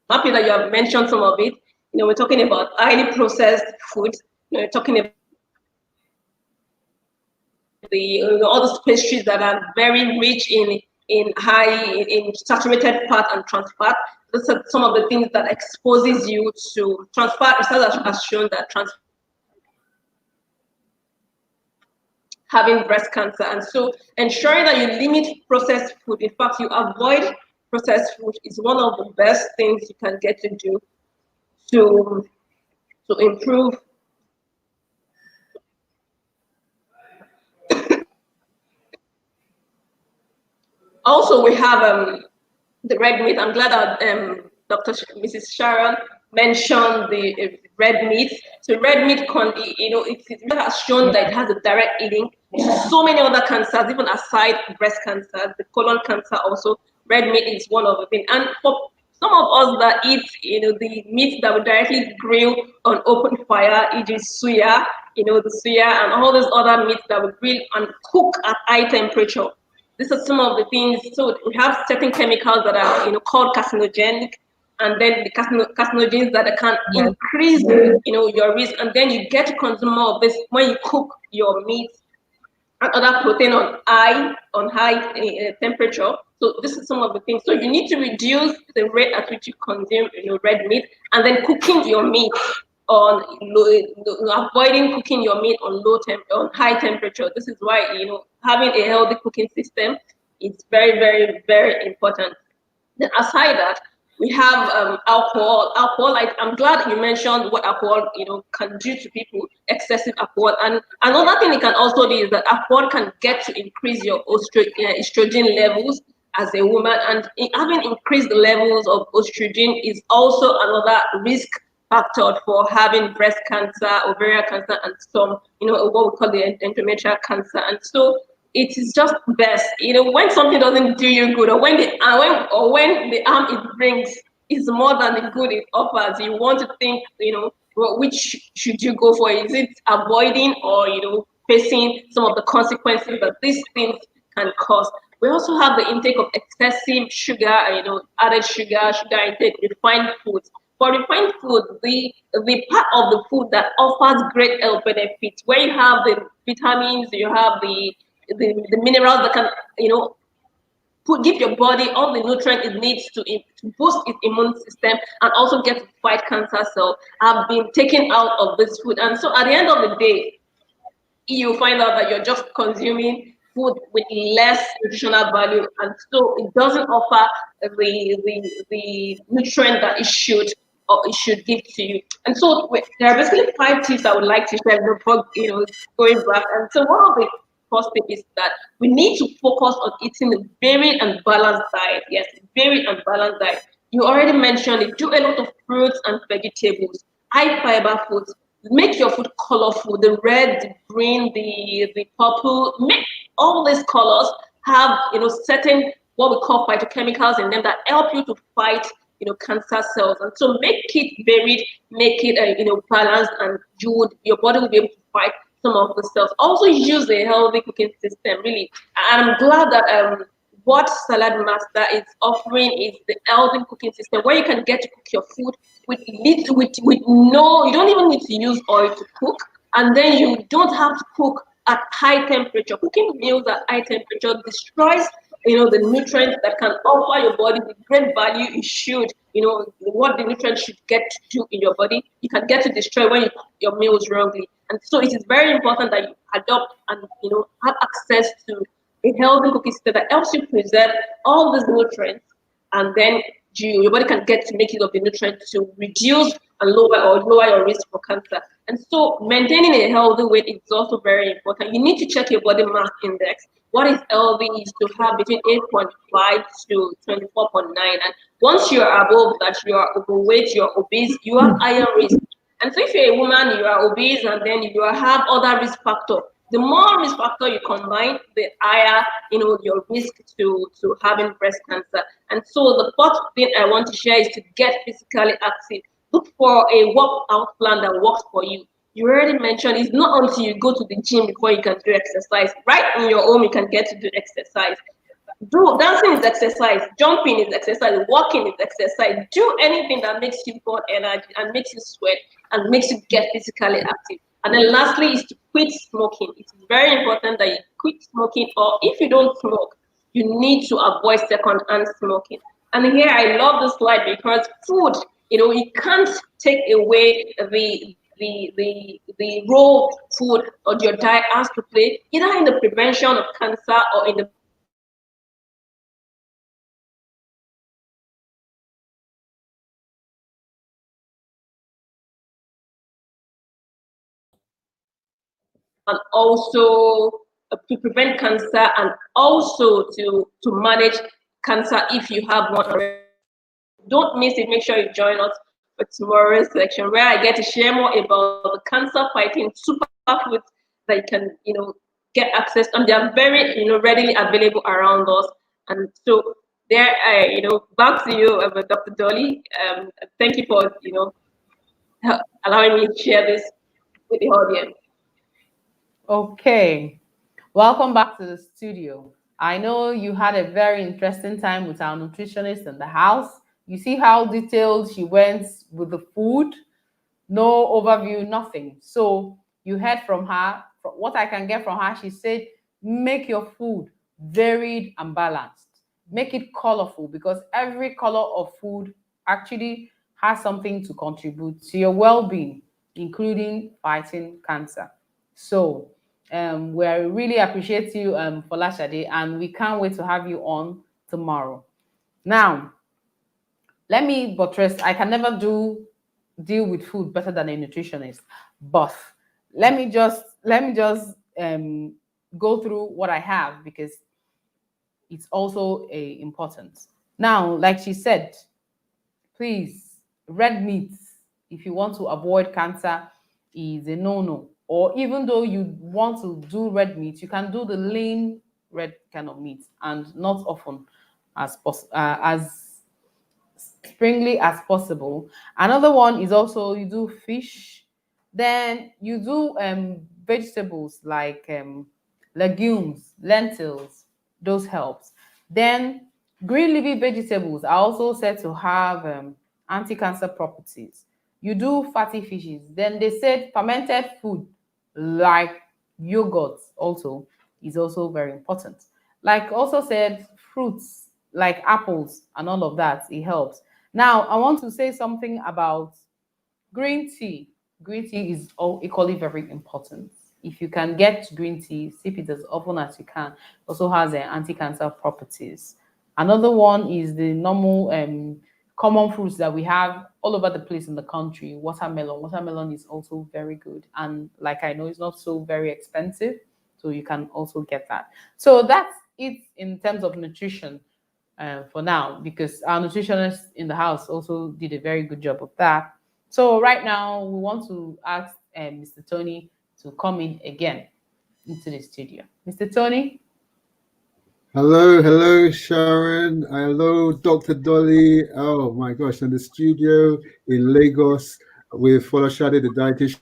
Happy that you have mentioned some of it. We're talking about highly processed food. We're talking about all those pastries that are very rich in saturated fat and trans fat. Those are some of the things that exposes you to trans fat. Research has shown that trans having breast cancer, and so ensuring that you limit processed food. In fact, you avoid processed food is one of the best things you can get to do to improve. Also, we have the red meat. I'm glad that Mrs. Sharon mentioned the red meat. So red meat, it has shown that it has a direct link to so many other cancers, even aside breast cancer, the colon cancer also. Red meat is one of the things. And for some of us that eat, the meat that we directly grill on open fire, e.g. suya, the suya and all those other meats that we grill and cook at high temperature. These are some of the things. So we have certain chemicals that are, called carcinogenic, and then the carcinogens that can increase, your risk. And then you get to consume more of this when you cook your meat and other protein on high temperature. So this is some of the things. So you need to reduce the rate at which you consume, red meat, and then cooking your meat on avoiding cooking your meat on high temperature. This is why having a healthy cooking system is very, very, very important. Then aside that, we have alcohol. Alcohol, I'm glad you mentioned what alcohol can do to people. Excessive alcohol, and another thing it can also do is that alcohol can get to increase your estrogen levels as a woman, and having increased levels of estrogen is also another risk factor for having breast cancer, ovarian cancer, and some, what we call the endometrial cancer. And so it is just best, when something doesn't do you good, or when the harm it brings is more than the good it offers, you want to think, which should you go for? Is it avoiding or, facing some of the consequences that these things can cause? We also have the intake of excessive sugar, added sugar intake, refined foods. For refined food, the part of the food that offers great health benefits, where you have the vitamins, you have the minerals that can, give your body all the nutrients it needs to boost its immune system and also get to fight cancer cells, have been taken out of this food. And so at the end of the day, you find out that you're just consuming food with less nutritional value, and so it doesn't offer the nutrient that it should give to you. And so there are basically 5 tips I would like to share before going back. And so one of the first tip is that we need to focus on eating a varied and balanced diet. Yes, varied and balanced diet. You already mentioned it. Do a lot of fruits and vegetables, high fiber foods. Make your food colorful, the red, the green, the purple. Make all these colors have certain what we call phytochemicals in them that help you to fight cancer cells. And so make it varied, make it balanced, and your body will be able to fight some of the cells. Also use a healthy cooking system, really. And I'm glad that what Salad Master is offering is the healthy cooking system, where you can get to cook your food with no, you don't even need to use oil to cook, and then you don't have to cook at high temperature. Cooking meals at high temperature destroys the nutrients that can offer your body the great value it should, what the nutrients should get to do in your body, you can get to destroy when you cook your meals wrongly. And so it is very important that you adopt and have access to a healthy cooking system that helps you preserve all these nutrients, and then your body can get to make use of the nutrients to reduce and lower your risk for cancer. And so maintaining a healthy weight is also very important. You need to check your body mass index. What is healthy is to have between 8.5 to 24.9. And once you are above that, you are overweight, you are obese, you have higher risk. And so if you're a woman, you are obese, and then you have other risk factors, The more risk factor you combine, the higher your risk to having breast cancer. And so the fourth thing I want to share is to get physically active. Look for a workout plan that works for you. You already mentioned it's not until you go to the gym before you can do exercise. Right in your home, you can get to do exercise. Dancing is exercise, jumping is exercise, walking is exercise. Do anything that makes you burn energy and makes you sweat and makes you get physically active. And then lastly is to quit smoking. It's very important that you quit smoking, or if you don't smoke, you need to avoid second-hand smoking. And here I love this slide because food, you can't take away the role food or your diet has to play, either in the prevention of cancer or in the and also to prevent cancer and also to manage cancer if you have one already. Don't miss it. Make sure you join us for tomorrow's section where I get to share more about the cancer fighting superfoods that you can, get access, and they are very, readily available around us. And so there, back to you, Dr. Dolly. Thank you for, allowing me to share this with the audience. Okay, welcome back to the studio. I know you had a very interesting time with our nutritionist in the house. You see how detailed she went with the food, no overview, nothing. So you heard from her, from what I can get from her, she said, make your food varied and balanced. Make it colorful, because every color of food actually has something to contribute to your well-being, including fighting cancer. So we really appreciate you, Folashade, and we can't wait to have you on tomorrow. Now, let me buttress. I can never deal with food better than a nutritionist, but let me just go through what I have, because it's also important. Now, like she said, please, red meats, if you want to avoid cancer, is a no-no. Or even though you want to do red meat, you can do the lean red kind of meat, and not often as springly as possible. Another one is also you do fish, then you do vegetables like legumes, lentils, those helps. Then green leafy vegetables are also said to have anti-cancer properties. You do fatty fishes. Then they said fermented food like yogurt also is also very important. Like also said, fruits like apples and all of that, it helps. Now, I want to say something about green tea. Green tea is equally very important. If you can get green tea, sip it as often as you can. It also has anti-cancer properties. Another one is the normal common fruits that we have all over the place in the country. Watermelon. Watermelon is also very good. And like I know, it's not so very expensive. So you can also get that. So that's it in terms of nutrition for now, because our nutritionist in the house also did a very good job of that. So right now, we want to ask Mr. Tony to come in again into the studio. Mr. Tony? Hello, Sharon. Hello, Dr. Dolly. Oh my gosh, in the studio in Lagos with Folashade, the dietitian.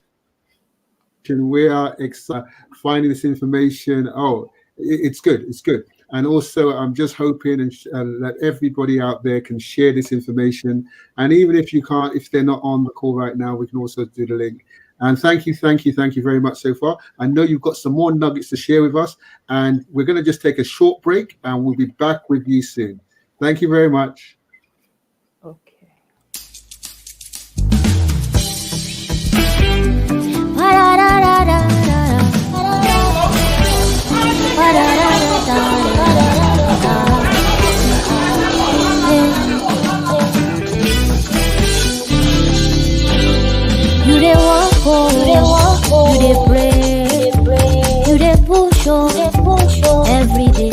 We are excited finding this information. Oh, it's good. It's good. And also, I'm just hoping that everybody out there can share this information. And even if you can't, if they're not on the call right now, we can also do the link. And thank you very much so far. I know you've got some more nuggets to share with us, and we're going to just take a short break, and we'll be back with you soon. Thank you very much. Okay. You dey walk, you dey pray, you dey push every day.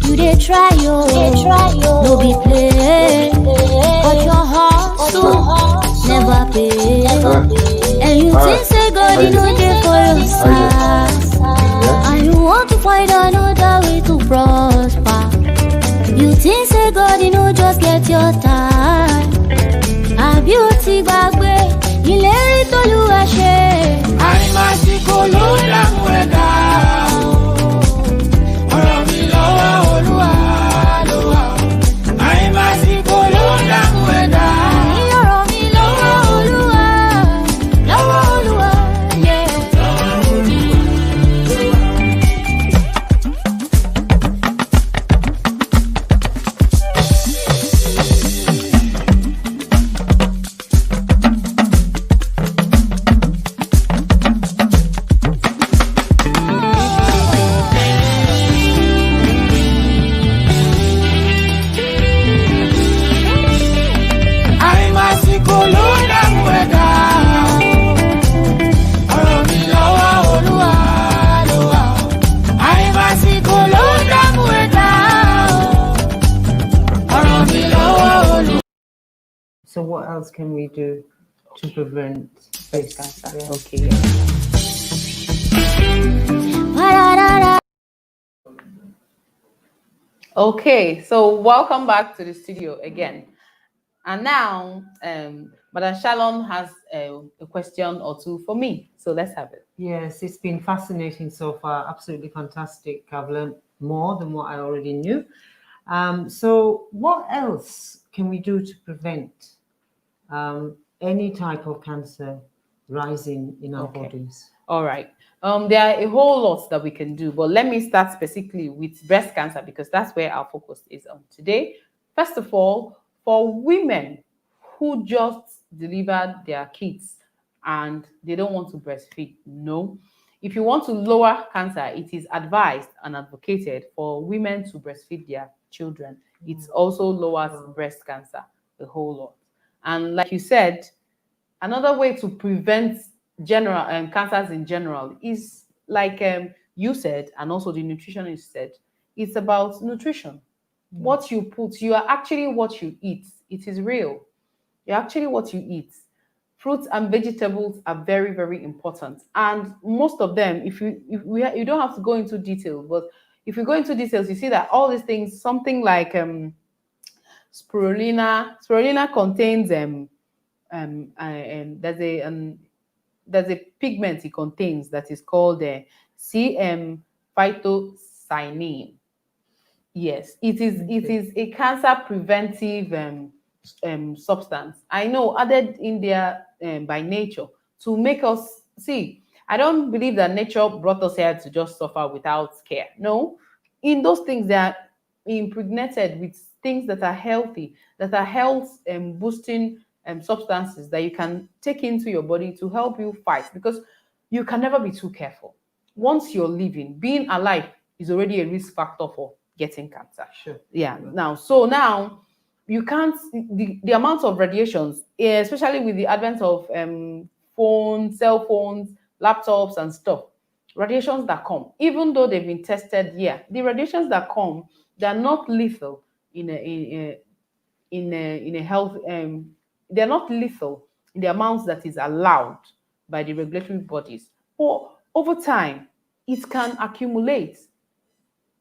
You dey try, no be play, but your hustle never pay. And you think say God, you know dey for your side. say God, you know, just get your time. A beauty back way, ìlérí t'Olúwa ṣe. àìmásìkò ló dààmú ẹ̀dá o. ọ̀rọ̀ mi lọ́wọ́ Olúwa ló wà o. àìmásìkò ló dààmú ẹ̀dá. Ọ̀rọ̀ mi lọ́wọ́ Olúwa, lọ́wọ́ Olúwa, yeah. àìmásìkò ló dààmú ẹ̀dá o. ọ̀rọ̀ mi lọ́wọ́ Olúwa ló wà o. àìmásìkò ló dààmú ẹ̀dá o. ọ̀rọ̀ mi lọ́wọ́ Olúwa. So what else can we do to prevent breast cancer? Yeah. Okay. Ba-da-da-da. Okay, so welcome back to the studio again. And now, Madam Shalom has a question or two for me. So let's have it. Yes, it's been fascinating so far. Absolutely fantastic. I've learned more than what I already knew. So what else can we do to prevent any type of cancer rising in our Okay. bodies? All right. There are a whole lot that we can do, but let me start specifically with breast cancer because that's where our focus is on today. First of all, for women who just delivered their kids and they don't want to breastfeed, no. If you want to lower cancer, it is advised and advocated for women to breastfeed their children. It also lowers breast cancer a whole lot. And like you said, another way to prevent general cancers in general is like you said, and also the nutritionist said, it's about nutrition. What you put, you are actually what you eat. It is real. You're actually what you eat. Fruits and vegetables are very, very important. And most of them, you don't have to go into detail, but if you go into details, you see that all these things, something like spirulina contains there's a pigment it contains that is called phytocyanin. Yes, it is a cancer preventive substance. I know added in there by nature to make us see. I don't believe that nature brought us here to just suffer without care. No, in those things they are impregnated with things that are healthy, that are health boosting substances that you can take into your body to help you fight, because you can never be too careful. Once you're living, being alive is already a risk factor for getting cancer. Sure. Yeah. Now you can't, the amount of radiations, especially with the advent of phones, cell phones, laptops and stuff, radiations that come, even though they've been tested, the radiations that come, they're not lethal in a health they're not lethal in the amounts that is allowed by the regulatory bodies. But over time, it can accumulate,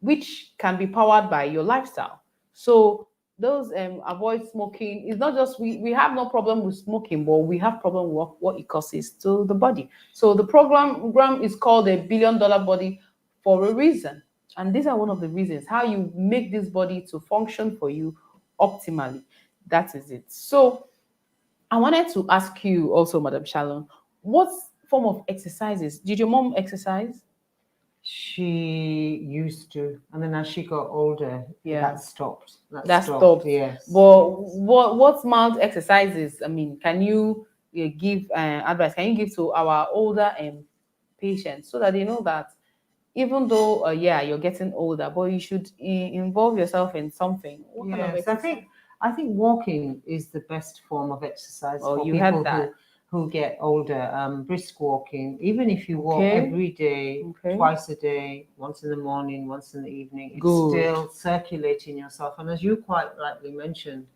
which can be powered by your lifestyle. So those avoid smoking. It's not just we have no problem with smoking, but we have problem with what it causes to the body. So the program is called a $1 billion body for a reason. And these are one of the reasons how you make this body to function for you optimally. That is it. So I wanted to ask you also, Madam Shalom, what form of exercises did your mom exercise? She used to, and then as she got older, that stopped. That stopped. Yes. But what mild exercises? I mean, can you give advice? Can you give to our older patients so that they know that even though you're getting older, but you should involve yourself in something? What kind of exercise? I think walking is the best form of exercise for people who get older. Brisk walking, even if you walk every day, twice a day, once in the morning, once in the evening, it's still circulating yourself. And as you quite rightly mentioned,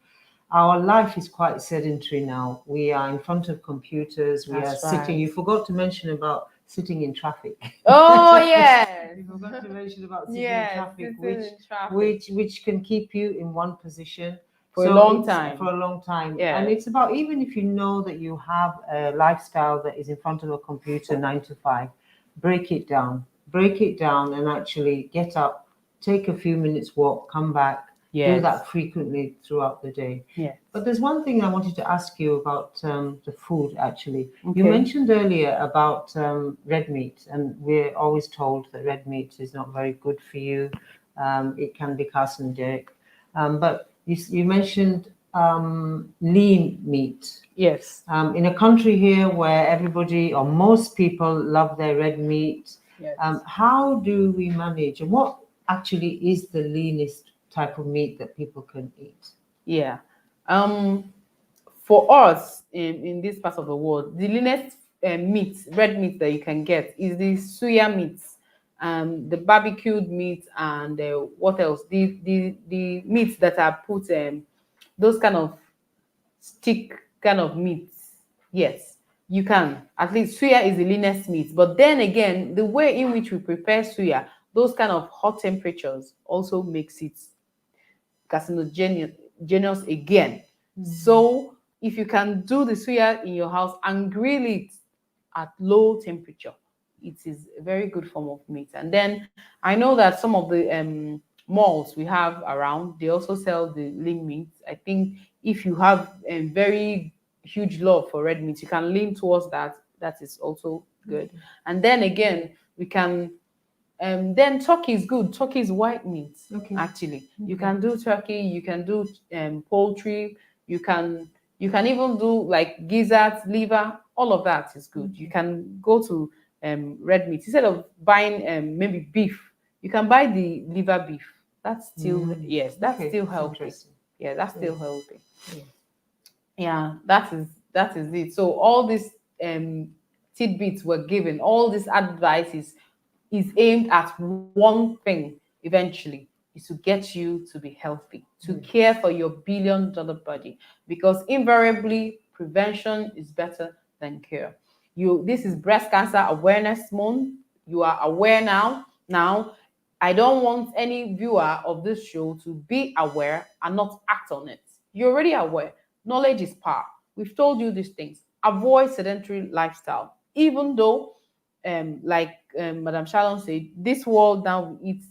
our life is quite sedentary now. We are in front of computers. We are sitting. You forgot to mention about sitting in traffic. Oh yes. We forgot to mention about sitting in Yes, traffic, sitting in traffic. which can keep you in one position For a long it's time. For a long time. Yeah. And it's about, even if you know that you have a lifestyle that is in front of a computer 9 to 5, break it down and actually get up, take a few minutes walk, come back. Yes. Do that frequently throughout the day. Yes. But there's one thing I wanted to ask you about the food, actually. Okay. You mentioned earlier about red meat, and we're always told that red meat is not very good for you. It can be carcinogenic. But you mentioned lean meat. Yes. In a country here where everybody or most people love their red meat, Yes. how do we manage, and what actually is the leanest type of meat that people can eat? Yeah. For us in this part of the world, the leanest meat, red meat that you can get is the suya meat, the barbecued meat, and what else? The meats that are put those kind of stick kind of meats. Yes, you can. At least suya is the leanest meat. But then again, the way in which we prepare suya, those kind of hot temperatures also makes it carcinogenous again. So if you can do the suya in your house and grill it at low temperature, it is a very good form of meat. And then I know that some of the malls we have around, they also sell the lean meat. I think if you have a very huge love for red meat, you can lean towards that. That is also good. And then again, we can then turkey is good. Turkey is white meat. Okay. Actually, you can do turkey. You can do poultry. You can even do like gizzards, liver. All of that is good. You can go to red meat instead of buying maybe beef. You can buy the liver beef. That's still yes. That's Okay, still that's healthy. interesting. Yeah, that's still healthy. Yeah. Yeah, that is it. So all these tidbits were given. All this advice is aimed at one thing eventually, is to get you to be healthy, to care for your billion-dollar body, because invariably prevention is better than cure. This is breast cancer awareness month. You are aware now. I don't want any viewer of this show to be aware and not act on it. You're already aware. Knowledge is power. We've told you these things. Avoid sedentary lifestyle, even though like Madam Shalom said, this world now it's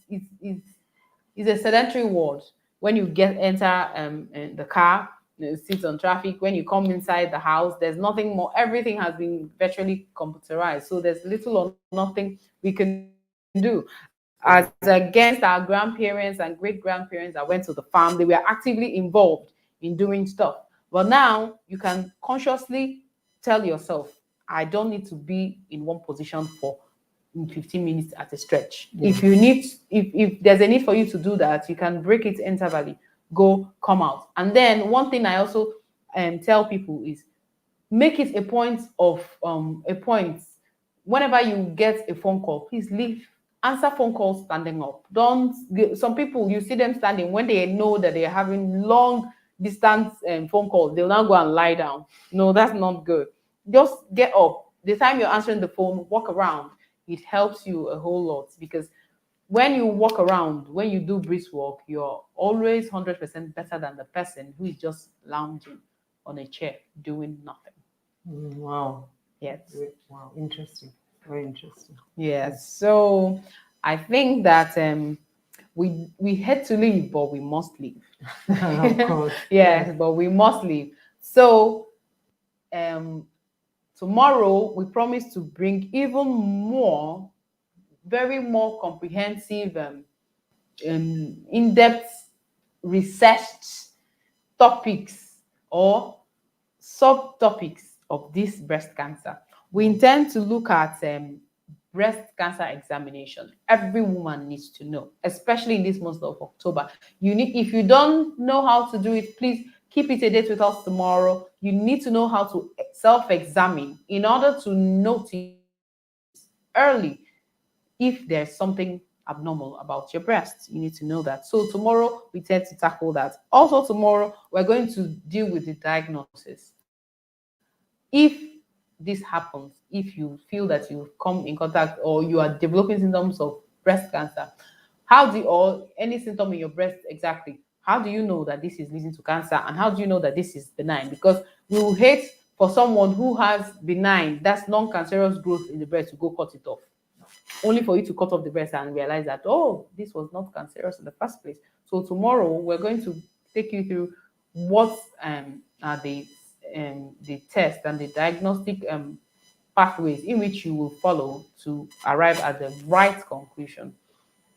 a sedentary world. When you enter in the car, sit on traffic. When you come inside the house, there's nothing more. Everything has been virtually computerized, so there's little or nothing we can do. As against our grandparents and great-grandparents that went to the farm, they were actively involved in doing stuff. But now you can consciously tell yourself, I don't need to be in one position for 15 minutes at a stretch. If you need, if there's a need for you to do that, you can break it intervally, go, come out. And then one thing I also tell people is make it a point of whenever you get a phone call, please leave. Answer phone calls standing up. Some people, you see them standing when they know that they're having long distance phone calls, they'll now go and lie down. No, that's not good. Just get up. The time you're answering the phone, walk around. It helps you a whole lot, because when you walk around, when you do brisk walk, you're always 100% better than the person who is just lounging on a chair doing nothing. Wow. Yes. Wow. Interesting. Very interesting. Yes. So I think that we had to leave, but we must leave. Of course. Yes, but we must leave. So tomorrow we promise to bring even more, very more comprehensive, in-depth researched topics or subtopics of this breast cancer. We intend to look at breast cancer examination. Every woman needs to know, especially in this month of October. If you don't know how to do it, please keep it a date with us tomorrow. You need to know how to self-examine in order to notice early if there's something abnormal about your breast. You need to know that. So tomorrow we tend to tackle that. Also tomorrow we're going to deal with the diagnosis. If this happens, if you feel that you've come in contact or you are developing symptoms of breast cancer, how do you, or any symptom in your breast exactly, how do you know that this is leading to cancer, and how do you know that this is benign? Because we will hate for someone who has benign, that's non-cancerous growth in the breast, to go cut it off, only for you to cut off the breast and realize that, oh, this was not cancerous in the first place. So tomorrow we're going to take you through what are the test and the diagnostic pathways in which you will follow to arrive at the right conclusion,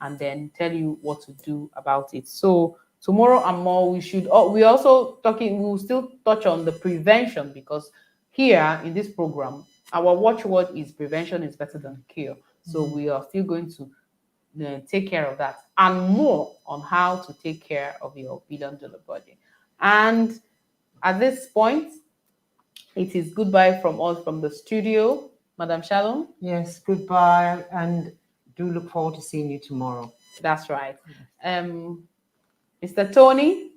and then tell you what to do about it. So tomorrow and more, we also talking, we will still touch on the prevention, because here in this program, our watchword is prevention is better than cure. So we are still going to take care of that and more on how to take care of your billion-dollar body. And at this point, it is goodbye from us from the studio. Madam Shalom. Yes, goodbye, and do look forward to seeing you tomorrow. That's right. Mr. Tony.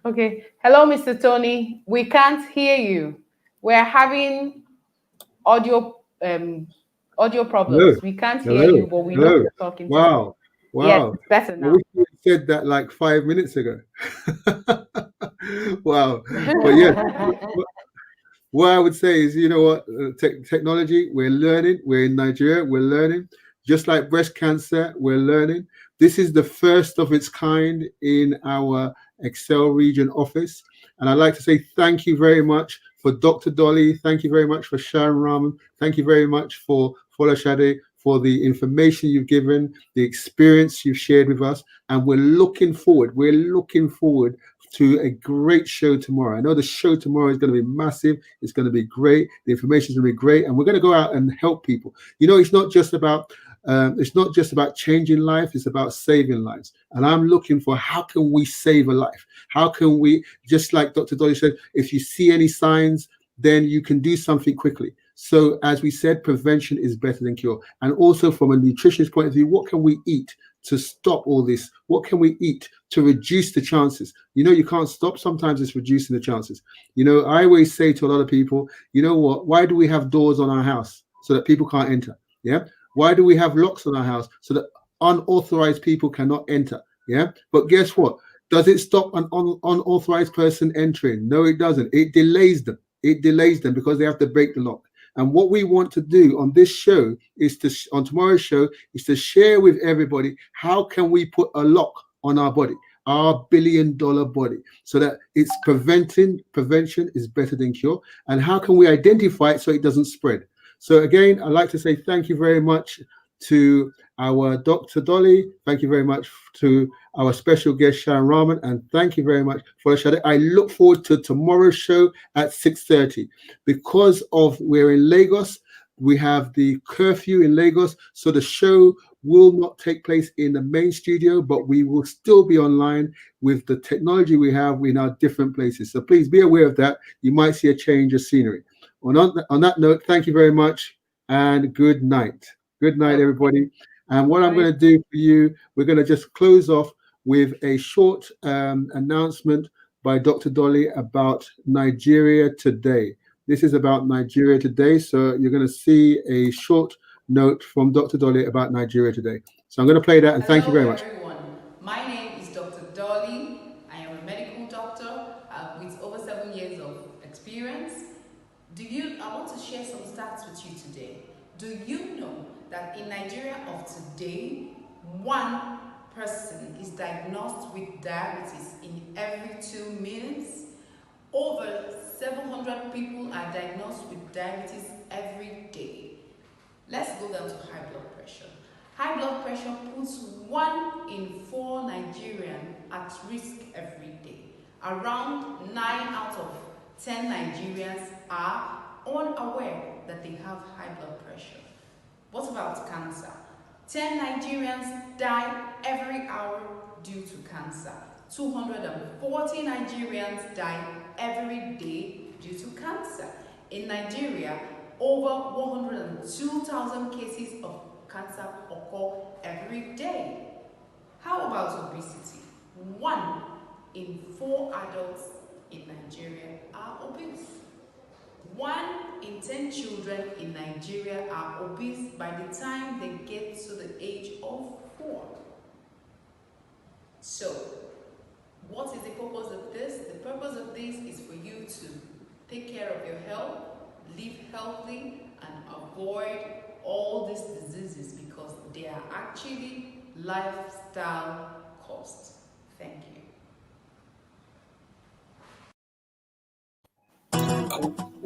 Okay. Hello, Mr. Tony. We can't hear you. We're having audio problems. Hello. We can't hear Hello. you, but we know Hello. you're talking to Wow. us. Wow. Yes, it's better I now. wish you had said that like 5 minutes ago. Wow. But yeah, what I would say is, you know what, technology, we're learning. We're in Nigeria, we're learning. Just like breast cancer, we're learning. This is the first of its kind in our Excel region office. And I'd like to say thank you very much for Dr. Dolly. Thank you very much for Sharon Raman. Thank you very much for Folashade, for the information you've given, the experience you've shared with us. And we're looking forward to a great show tomorrow. I know the show tomorrow is going to be massive. It's going to be great. The information is going to be great, and we're going to go out and help people. You know, it's not just about changing life. It's about saving lives. And I'm looking for, how can we save a life? How can we, just like Dr. Dolly said, if you see any signs, then you can do something quickly. So as we said, prevention is better than cure. And also from a nutritionist point of view, what can we eat to stop all this? What can we eat to reduce the chances? You know, you can't stop. Sometimes it's reducing the chances. You know, I always say to a lot of people, you know what, why do we have doors on our house? So that people can't enter. Yeah. Why do we have locks on our house? So that unauthorized people cannot enter. Yeah. But guess what? Does it stop an unauthorized person entering? No, it doesn't. It delays them. It delays them because they have to break the lock. And what we want to do on this show is on tomorrow's show, is to share with everybody, how can we put a lock on our body, our billion-dollar body, so that it's prevention is better than cure. And how can we identify it so it doesn't spread? So again, I'd like to say thank you very much to our Dr. Dolly. Thank you very much to our special guest, Sharon Rahman. And thank you very much for Shade. I look forward to tomorrow's show at 6:30. Because of we're in Lagos, we have the curfew in Lagos. So the show will not take place in the main studio, but we will still be online with the technology we have in our different places. So please be aware of that. You might see a change of scenery. On that note, thank you very much and good night. Good night, everybody. And what I'm going to do for you, we're going to just close off with a short announcement by Dr. Dolly about Nigeria Today. This is about Nigeria Today. So you're going to see a short note from Dr. Dolly about Nigeria Today. So I'm going to play that, and thank you very much. Everyone. My name is Dr. Dolly. I am a medical doctor with over I want to share some stats with you today. Do you know that in Nigeria of today, one person is diagnosed with diabetes in every 2 minutes? Over 700 people are diagnosed with diabetes every day. Let's go down to high blood pressure. High blood pressure puts 1 in 4 Nigerians at risk every day. Around 9 out of 10 Nigerians are unaware that they have high blood pressure. What about cancer? 10 Nigerians die every hour due to cancer. 240 Nigerians die every day due to cancer. In Nigeria, over 102,000 cases of cancer occur every day. How about obesity? 1 in 4 adults in Nigeria are obese. 1 in 10 children in Nigeria are obese by the time they get to the age of 4. So, what is the purpose of this? The purpose of this is for you to take care of your health, live healthy, and avoid all these diseases because they are actually lifestyle costs. Thank you.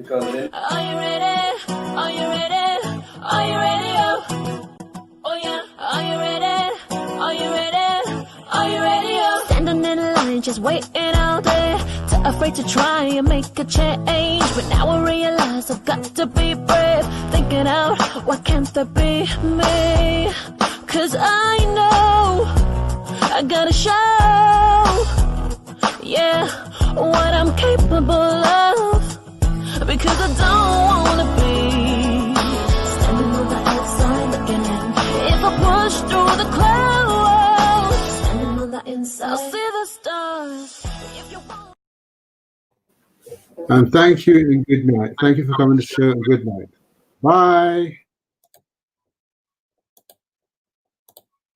Are you ready? Are you ready? Are you ready? Oh yeah. Are you ready? Are you ready? Are you ready? Standing in line, just waiting out there. Too afraid to try and make a change. But now I realize I've got to be brave. Thinking out, why can't that be me? 'Cause I know I gotta show, yeah, what I'm capable of. Because I don't wanna be standing on the outside looking in. If I push through the clouds, standing on the inside, I'll see the stars. If you want. And thank you and good night. Thank you for coming to the show and good night. Bye.